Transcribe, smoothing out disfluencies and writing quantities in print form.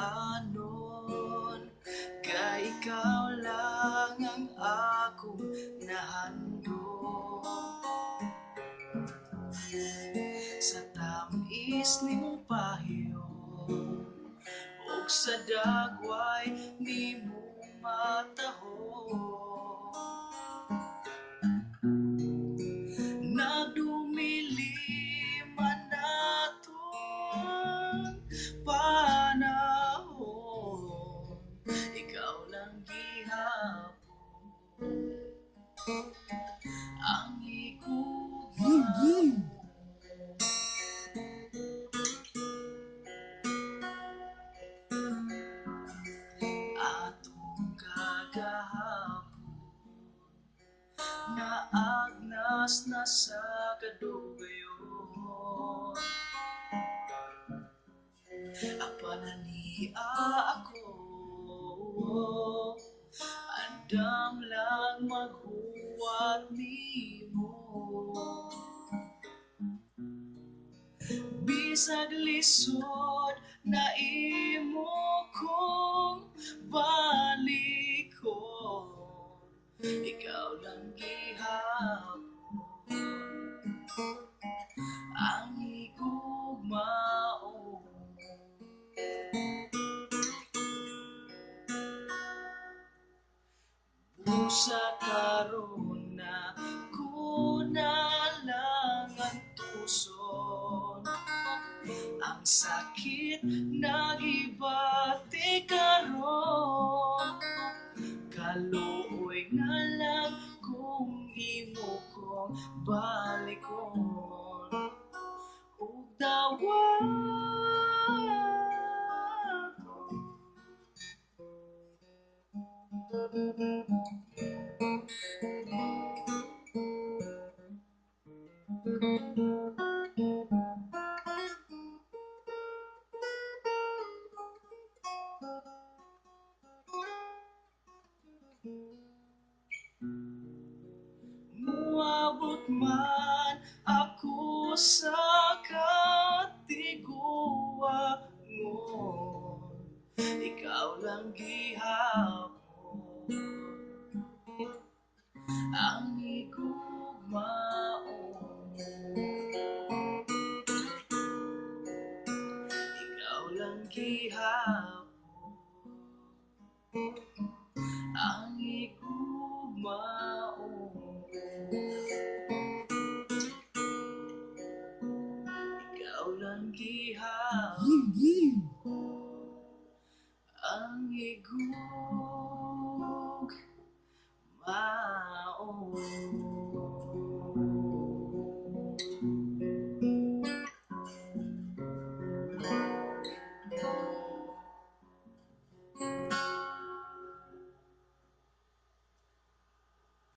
anon, kay ikaw lang ang akong nahandog. Sa tamis nimong pahiyon, ug sa dagway ni mo matahong, nagdumilim man naton panahon, ikaw lang gihapon ang higugma. Atong kagahapon naagnas na sa kadugayon, apanania ako, andam lang maghuwat nimo. Bisag lisod na imo kong balikon, ikaw lang gihapon ang higugmaon. Busa karon na kuna lang ang tuson, ang sakit nagibati karon, kaluoy na lang kung imo kong balikon, ug dawat ko. Muabot man ako sa katiguangon, ikaw lang gihapon ang higugmaon. Ikaw lang gihapon ang higugmaon. Ikaw lang gihapon ang higugmaon.